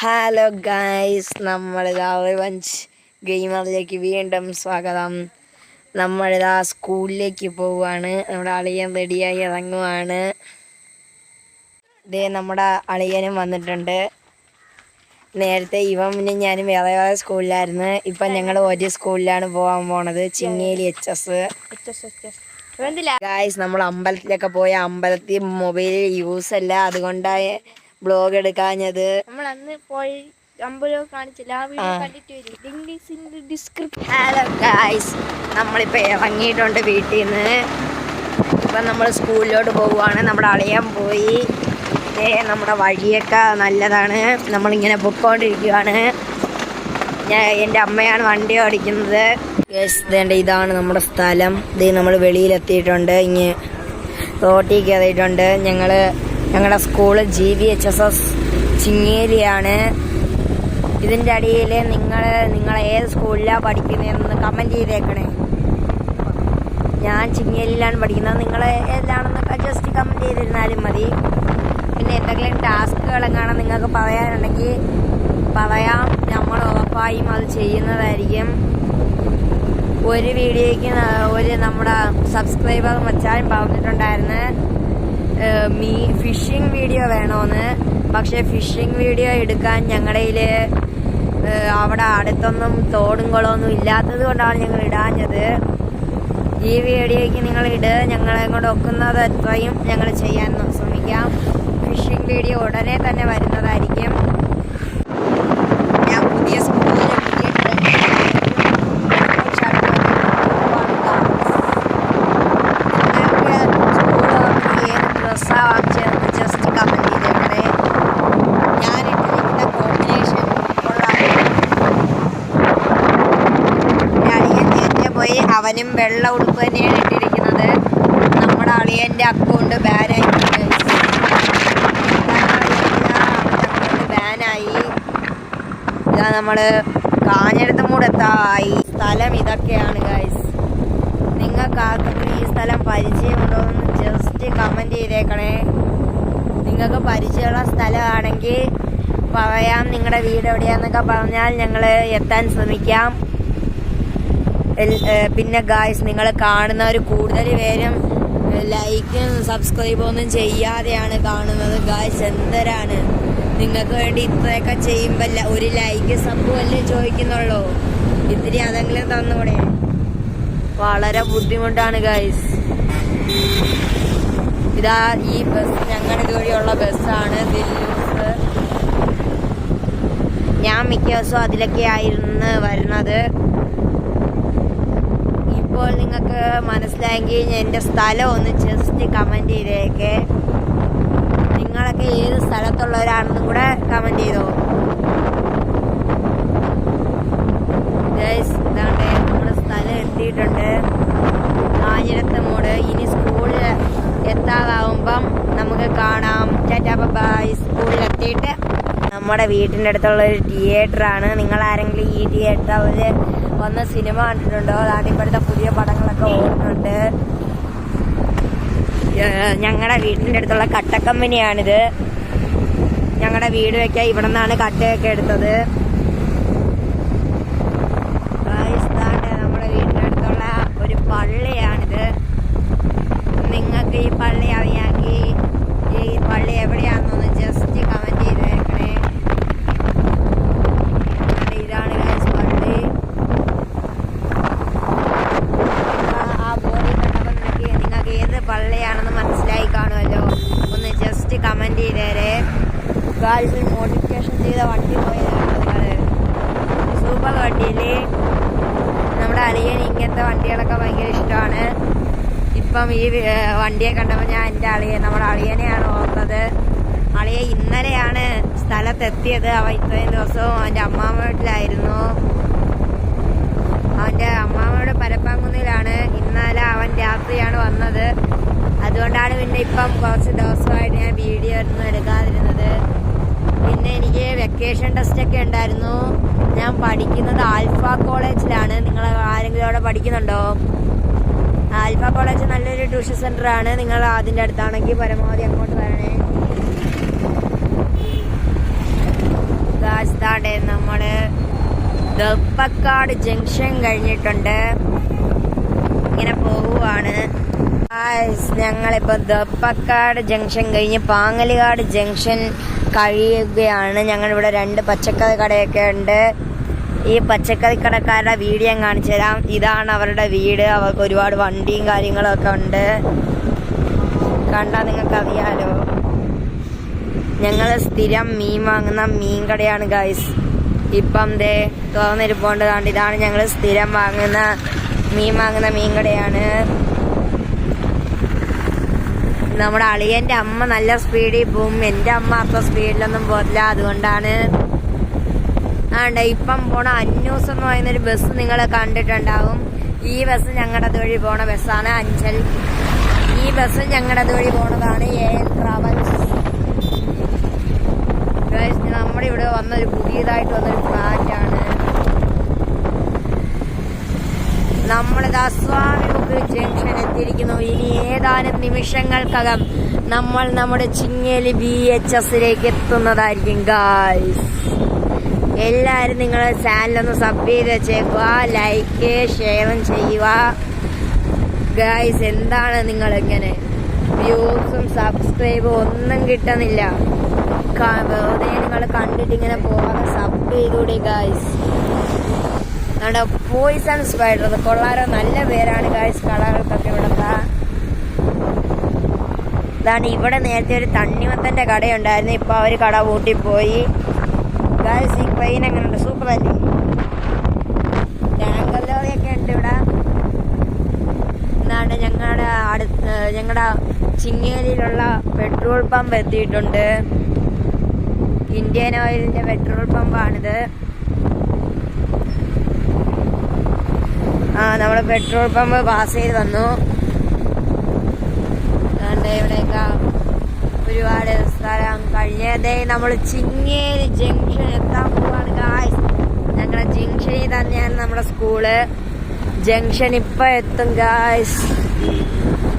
Hello guys, നമ്മളിതാ revenge ഗെയിമറിലേക്ക് വീണ്ടും സ്വാഗതം. നമ്മളിതാ സ്കൂളിലേക്ക് പോവുകയാണ്. നമ്മുടെ അളിയൻ റെഡിയായി ഇറങ്ങുവാണ്. ഇതേ നമ്മുടെ അളിയനും വന്നിട്ടുണ്ട്. നേരത്തെ ഇവനും ഞാനും വേറെ വേറെ സ്കൂളിലായിരുന്നു. ഇപ്പം ഞങ്ങൾ ഒരു സ്കൂളിലാണ് പോകാൻ പോണത്, ചിങ്ങേലി HS. ഗൈസ്, നമ്മൾ അമ്പലത്തിലൊക്കെ പോയ അമ്പലത്തിൽ മൊബൈൽ യൂസ് അല്ല, അതുകൊണ്ടാണ് ബ്ലോഗ് എടുക്കാഞ്ഞത്. നമ്മൾ അന്ന് പോയി അമ്പലം കാണിച്ചില്ല, ആ വീഡിയോ കണ്ടിട്ട് വരും. ഹലോ ഗൈസ്, നമ്മളിപ്പോൾ ഇറങ്ങിയിട്ടുണ്ട് വീട്ടിൽ നിന്ന്. ഇപ്പം നമ്മൾ സ്കൂളിലോട്ട് പോവുകയാണ്. നമ്മുടെ അളിയാൻ പോയി. നമ്മുടെ വഴിയൊക്കെ നല്ലതാണ്. നമ്മളിങ്ങനെ പൊയ്ക്കൊണ്ടിരിക്കുകയാണ്. എൻ്റെ അമ്മയാണ് വണ്ടി ഓടിക്കുന്നത്. ഇതാണ് നമ്മുടെ സ്ഥലം. ഇത് നമ്മൾ വെളിയിലെത്തിയിട്ടുണ്ട്. ഇങ്ങനെ റോട്ടിൽ കയറിയിട്ടുണ്ട്. ഞങ്ങളുടെ സ്കൂള് GVHSS ചിങ്ങേലിയാണ്. ഇതിൻ്റെ അടിയിൽ നിങ്ങൾ ഏത് സ്കൂളിലാണ് പഠിക്കുന്നതെന്ന് കമൻറ്റ് ചെയ്തേക്കണേ. ഞാൻ ചിങ്ങേലിയിലാണ് പഠിക്കുന്നത്. നിങ്ങൾ ഏതാണെന്നൊക്കെ ജസ്റ്റ് കമൻറ്റ് ചെയ്തിരുന്നാലും മതി. പിന്നെ എന്തെങ്കിലും ടാസ്കുകളെങ്ങാനും നിങ്ങൾക്ക് പറയാനുണ്ടെങ്കിൽ പറയാം, നമ്മൾ ഉറപ്പായും അത് ചെയ്യുന്നതായിരിക്കും. ഒരു വീഡിയോയ്ക്ക് നമ്മുടെ സബ്സ്ക്രൈബർ മച്ചാൻ പറഞ്ഞിട്ടുണ്ടായിരുന്നു ഫിഷിംഗ് വീഡിയോ വേണമെന്ന്. പക്ഷേ ഫിഷിംഗ് വീഡിയോ എടുക്കാൻ ഞങ്ങളുടെ അവിടെ അടുത്തൊന്നും തോടും കുളമൊന്നും ഇല്ലാത്തത് കൊണ്ടാണ് ഞങ്ങൾ ഇടാഞ്ഞത്. ഈ വീഡിയോയ്ക്ക് നിങ്ങൾ ഞങ്ങളെ കൊണ്ട് ഒക്കുന്നത് എത്രയും ഞങ്ങൾ ചെയ്യാൻ ശ്രമിക്കാം. ഫിഷിംഗ് വീഡിയോ ഉടനെ തന്നെ വരുന്നതായിരിക്കും. ഞാൻ പുതിയ സ്കൂളിൽ ജസ്റ്റ് കമന്റ് ചെയ്തേക്കണേ. ഞാൻ ഇട്ടിരിക്കുന്ന കോമ്പിനേഷൻ അളിയൻ നേരത്തെ പോയി. അവനും വെള്ള ഉടുപ്പ് തന്നെയാണ് ഇട്ടിരിക്കുന്നത്. നമ്മുടെ അളിയൻ്റെ അക്കൗണ്ട് ബാനായിട്ടുണ്ട്. ബാനായി. ഇതാ നമ്മൾ കാഞ്ഞെടുത്തും കൂടെ എത്താറായി. സ്ഥലം ഇതൊക്കെയാണ് ഗൈസ്. നിങ്ങൾക്ക് ആർക്കെങ്കിലും ഈ സ്ഥലം പരിചയമുണ്ടോ എന്ന് ജസ്റ്റ് കമൻറ്റ് ചെയ്തേക്കണേ. നിങ്ങൾക്ക് പരിചയമുള്ള സ്ഥലമാണെങ്കിൽ പറയാം. നിങ്ങളുടെ വീട് എവിടെയാന്നൊക്കെ പറഞ്ഞാൽ ഞങ്ങൾ എത്താൻ ശ്രമിക്കാം. പിന്നെ ഗായ്സ്, നിങ്ങൾ കാണുന്നവർ കൂടുതൽ പേരും ലൈക്കും സബ്സ്ക്രൈബും ഒന്നും ചെയ്യാതെയാണ് കാണുന്നത്. ഗായ്സ്, എന്തരാണ് നിങ്ങൾക്ക് വേണ്ടി ഇത്രയൊക്കെ ചെയ്യുമ്പോൾ ഒരു ലൈക്ക് സബ്ബും അല്ലേ ചോദിക്കുന്നുള്ളൂ. ഇത്തിരി അതെങ്കിലും തന്നൂടെ? വളരെ ബുദ്ധിമുട്ടാണ് ഗായ്സ്. ഇതാ ഈ ബസ് ഞങ്ങളുടെ ഇതുവഴിയുള്ള ബസ്സാണ്, ദില്ലൂസ്. ഞാൻ മിക്ക ദിവസവും അതിലൊക്കെ ആയിരുന്നു വരുന്നത്. ഇപ്പോൾ നിങ്ങൾക്ക് മനസ്സിലായെങ്കിൽ എൻ്റെ സ്ഥലം ഒന്ന് ജസ്റ്റ് കമൻറ്റ് ചെയ്തേക്കെ. നിങ്ങളൊക്കെ ഏത് സ്ഥലത്തുള്ളവരാണെന്നും കൂടെ കമൻറ്റ് ചെയ്തോ ഗൈസ്. ഇതാണ്ട് നമ്മുടെ സ്ഥലം എത്തിയിട്ടുണ്ട്, കാഞ്ഞിരത്ത് മൂട്. ഇനി സ്കൂളിൽ എത്താതാവുമ്പം നമുക്ക് കാണാം. Tata by. സ്കൂളിലെത്തിയിട്ട് നമ്മുടെ വീട്ടിൻ്റെ അടുത്തുള്ള ഒരു തിയേറ്ററാണ്. നിങ്ങളാരെങ്കിലും ഈ തിയേറ്ററിൽ വന്ന് സിനിമ കണ്ടിട്ടുണ്ടോ? അതാണ് ഇപ്പോഴത്തെ പുതിയ പടങ്ങളൊക്കെ ഓടുന്നുണ്ട്. ഞങ്ങളുടെ വീട്ടിൻ്റെ അടുത്തുള്ള കട്ടക്കമ്പനിയാണിത്. ഞങ്ങളുടെ വീട് വയ്ക്കാൻ ഇവിടെ നിന്നാണ് കട്ടയൊക്കെ എടുത്തത്. നമ്മുടെ വീടിൻ്റെ അടുത്തുള്ള ഒരു പള്ളിയാണിത്. നിങ്ങൾക്ക് ഈ പള്ളി അറിയാമെങ്കിൽ ഈ പള്ളി എവിടെയാണെന്നൊന്ന് ജസ്റ്റ് കമൻറ്റ് ചെയ്തേക്കണേ. ഇതാണ് ഗൈസ് പള്ളി. ആ ബോർഡിൽ കണ്ടപ്പോൾ നിങ്ങൾക്ക് ഏത് പള്ളിയാണെന്ന് മനസ്സിലായി കാണുമല്ലോ. ഒന്ന് ജസ്റ്റ് കമൻറ്റ് ചെയ്തേരെ. ഗായ്സ്, മോഡിഫിക്കേഷൻ ചെയ്ത വണ്ടി പോയതാണ് നിങ്ങൾ. സൂപ്പർ വണ്ടിയിൽ നമ്മുടെ അളിയൻ ഇങ്ങനത്തെ വണ്ടികളൊക്കെ ഭയങ്കര ഇഷ്ടമാണ്. ഇപ്പം ഈ വണ്ടിയെ കണ്ടപ്പോൾ ഞാൻ നമ്മുടെ അളിയനെയാണ് ഓർത്തത്. അളിയ ഇന്നലെയാണ് സ്ഥലത്തെത്തിയത്. അവൻ ഇത്രയും ദിവസവും അവൻ്റെ അമ്മാമ്മ വീട്ടിലായിരുന്നു. അവൻ്റെ അമ്മാമ്മയുടെ പരപ്പാങ്കുന്നിലാണ്. ഇന്നലെ അവൻ രാത്രിയാണ് വന്നത്. അതുകൊണ്ടാണ് പിന്നെ ഇപ്പം കുറച്ച് ദിവസമായിട്ട് ഞാൻ വീഡിയോ ഒന്നും എടുക്കാതിരുന്നത്. പിന്നെ എനിക്ക് വെക്കേഷൻ ടെസ്റ്റൊക്കെ ഉണ്ടായിരുന്നു. ഞാൻ പഠിക്കുന്നത് ആൽഫ കോളേജിലാണ്. നിങ്ങൾ ആരെങ്കിലും അവിടെ പഠിക്കുന്നുണ്ടോ? ആൽഫ കോളേജ് നല്ലൊരു ട്യൂഷൻ സെൻ്ററാണ്. നിങ്ങൾ അതിൻ്റെ അടുത്താണെങ്കിൽ പരമാവധി അങ്ങോട്ട് വരണേ. ദപ്പക്കാട് ജംഗ്ഷൻ കഴിഞ്ഞിട്ടുണ്ട്, ഇങ്ങനെ പോവുകയാണ്. ഞങ്ങളിപ്പോ ദപ്പക്കാട് ജംഗ്ഷൻ കഴിഞ്ഞ് പാങ്ങലുകാട് ജംഗ്ഷൻ കഴിയുകയാണ്. ഞങ്ങളിവിടെ 2 പച്ചക്കറി കടയൊക്കെ ഉണ്ട്. ഈ പച്ചക്കറി കടക്കാരുടെ വീഡിയോ ഞാൻ കാണിച്ചു തരാം. ഇതാണ് അവരുടെ വീട്. അവർക്ക് ഒരുപാട് വണ്ടിയും കാര്യങ്ങളൊക്കെ ഉണ്ട്, കണ്ടാൽ നിങ്ങൾക്കറിയാലോ. ഞങ്ങൾ സ്ഥിരം മീൻ വാങ്ങുന്ന മീൻ കടയാണ് ഗൈസ്. ഇപ്പം ദേ തുറന്നിരിപ്പോണ്ട്. ഇതാണ് ഞങ്ങൾ സ്ഥിരം മീൻ വാങ്ങുന്ന മീൻ കടയാണ്. നമ്മുടെ അളിയൻ്റെ അമ്മ നല്ല സ്പീഡിൽ പോവും, എൻ്റെ അമ്മ അത്ര സ്പീഡിലൊന്നും പോകില്ല. അതുകൊണ്ടാണ് ഇപ്പം പോണ അന്യൂസ് എന്ന് പറയുന്നൊരു ബസ് നിങ്ങൾ കണ്ടിട്ടുണ്ടാവും. ഈ ബസ് ഞങ്ങളുടെ അതുവഴി പോണ ബസ്സാണ്, അഞ്ചൽ. ഈ ബസ് ഞങ്ങളുടെ അതുവഴി പോണതാണ് AL ട്രാവൽസ്. നമ്മുടെ ഇവിടെ പുതിയതായിട്ട് വന്നൊരു ഫ്ലാറ്റാണ്. നമ്മളിത് സ്വാമിമുക്ക് ജംഗ്ഷൻ എത്തിയിരിക്കുന്നു. ഇനി ഏതാനും നിമിഷങ്ങൾക്കകം നമ്മൾ നമ്മുടെ ചിങ്ങേലി BHSലേക്ക് എത്തുന്നതായിരിക്കും ഗായ്സ്. എല്ലാവരും നിങ്ങളുടെ ചാനലൊന്ന് സബ് ചെയ്ത് വെച്ചേക്കുക, ലൈക്ക് ഷെയറും ചെയ്യുക ഗായ്സ്. എന്താണ് നിങ്ങളിങ്ങനെ വ്യൂസും സബ്സ്ക്രൈബും ഒന്നും കിട്ടുന്നില്ല? വെറുതെ നിങ്ങൾ കണ്ടിട്ട് ഇങ്ങനെ പോകാതെ സബ് ചെയ്തൂടെ ഗായ്സ്. നമ്മുടെ പോയിസൺ സ്പൈഡർ കൊള്ളാരോ, നല്ല പേരാണ് ഗായ്സ് കടകൾക്കൊക്കെ ഇവിടെ. ഇതാണ് ഇവിടെ നേരത്തെ ഒരു തണ്ണിമത്തൻ്റെ കടയുണ്ടായിരുന്നു, ഇപ്പൊ അവർ കട പൂട്ടിപ്പോയി ഗായ്സ്. ഈ ട്രെയിൻ എങ്ങനെയുണ്ട്? സൂപ്പർ അല്ലേ? ടാങ്കർ ലോറിയൊക്കെ ഉണ്ട് ഇവിടെ. എന്താണ് ഞങ്ങളുടെ ചിങ്ങേലിയിലുള്ള പെട്രോൾ പമ്പ് എത്തിയിട്ടുണ്ട്. ഇന്ത്യൻ ഓയിലിന്റെ പെട്രോൾ പമ്പാണിത്. നമ്മൾ പെട്രോൾ പമ്പ് പാസ് ചെയ്ത് വന്നു. ഇവിടെയൊക്കെ ഒരുപാട് സ്ഥലം കഴിഞ്ഞതേ നമ്മൾ ചിങ്ങേരി ജംഗ്ഷൻ എത്താൻ പോവാണ് ഗായ്സ്. ഞങ്ങളുടെ ജംഗ്ഷനിൽ തന്നെയാണ് നമ്മുടെ സ്കൂള്. ജംഗ്ഷൻ ഇപ്പൊ എത്തും ഗായ്സ്.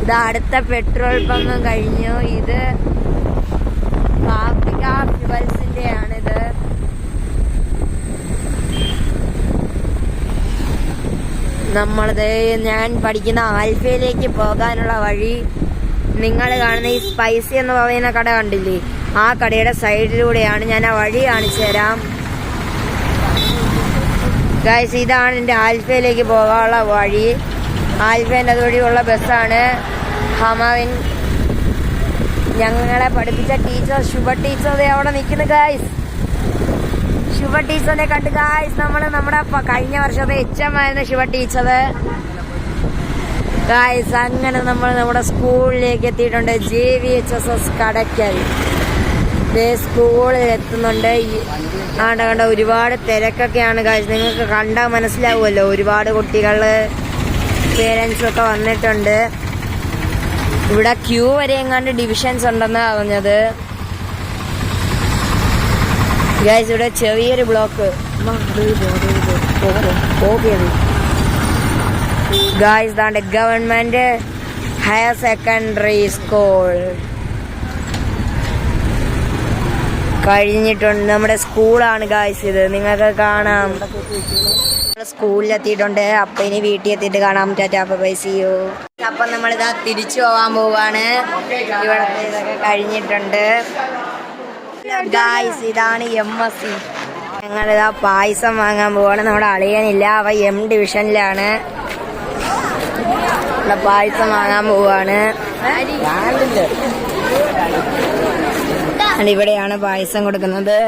ഇത് അടുത്ത പെട്രോൾ പമ്പും കഴിഞ്ഞു. ഇത് ഫ്യൂവൽസിന്റെ ആണിത്. ഞാൻ പഠിക്കുന്ന ആൽഫയിലേക്ക് പോകാനുള്ള വഴി നിങ്ങൾ കാണുന്ന ഈ സ്പൈസി എന്ന് പറയുന്ന കട കണ്ടില്ലേ, ആ കടയുടെ സൈഡിലൂടെയാണ്. ഞാൻ ആ വഴി കാണിച്ചു തരാം ഗൈസ്. ഇതാണ് എൻ്റെ ആൽഫയിലേക്ക് പോകാനുള്ള വഴി. ആൽഫേൻ്റെ അതുവഴിയുള്ള ബസ്സാണ് ഹമാവിൻ. ഞങ്ങളെ പഠിപ്പിച്ച ടീച്ചർ ശുഭ ടീച്ചർ അവിടെ നിൽക്കുന്നു ഗൈസ്. ശുഭ ടീച്ചറിനെ കണ്ട് ഗൈസ്. നമ്മുടെ കഴിഞ്ഞ വർഷത്തെ HM ആയിരുന്ന ശുഭ ടീച്ചർ ഗൈസ്. അങ്ങനെ നമ്മൾ നമ്മുടെ സ്കൂളിലേക്ക് എത്തിയിട്ടുണ്ട്. JVHSS കടയ്ക്കൽ. സ്കൂളിൽ എത്തുന്നുണ്ട്. കണ്ട ഒരുപാട് തിരക്കൊക്കെയാണ് ഗൈസ്. നിങ്ങൾക്ക് കണ്ടാൽ മനസ്സിലാവുമല്ലോ. ഒരുപാട് കുട്ടികൾ പേരൻസും ഒക്കെ വന്നിട്ടുണ്ട്. ഇവിടെ ക്യൂ വരെ എങ്ങാണ്ട് ഡിവിഷൻസ് ഉണ്ടെന്ന് പറഞ്ഞത് ഗൈസ്. ഇവിടെ ചെറിയൊരു ബ്ലോക്ക് ഗൈസ്. ദാണ്ട് ഗവൺമെന്റ് ഹയർ സെക്കൻഡറി സ്കൂൾ കഴിഞ്ഞിട്ടുണ്ട്. നമ്മുടെ സ്കൂളാണ് ഗൈസ് ഇത്. നിങ്ങൾക്ക് കാണാം. സ്കൂളിലെത്തിയിട്ടുണ്ട്. അപ്പൊ ഇനി വീട്ടിൽ എത്തിയിട്ട് കാണാം. Tata bye see you. അപ്പൊ നമ്മളിതാ തിരിച്ചു പോകാൻ പോവാണ്. ഇവിടത്തെ ഇതൊക്കെ കഴിഞ്ഞിട്ടുണ്ട് ഗൈസ്. ഇതാണ് MSc. ഞങ്ങളിതാ പായസം വാങ്ങാൻ പോവാണ്. നമ്മുടെ അളിയനില്ല, അവ M ഡിവിഷനിലാണ്. പായസം വാങ്ങാൻ പോവാണ്. ഇവിടെയാണ് പായസം കൊടുക്കുന്നത്.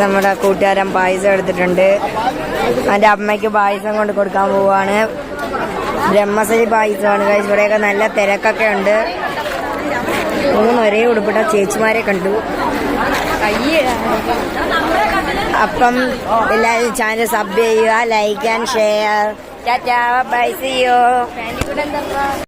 നമ്മുടെ കൂട്ടുകാരൻ പായസം എടുത്തിട്ടുണ്ട്. എൻ്റെ അമ്മയ്ക്ക് പായസം കൊണ്ട് കൊടുക്കാൻ പോവാണ്. ബ്രഹ്മസലി പായസമാണ് ഗൈസ്. ഇവിടെയൊക്കെ നല്ല തിരക്കൊക്കെ ഉണ്ട്. 3 ഒരേ ഉടുപ്പിട്ട ചേച്ചിമാരെ കണ്ടു. അപ്പം എല്ലാവരും ചാനൽ സബ് ചെയ്യുക, like and share. Tata bye see U.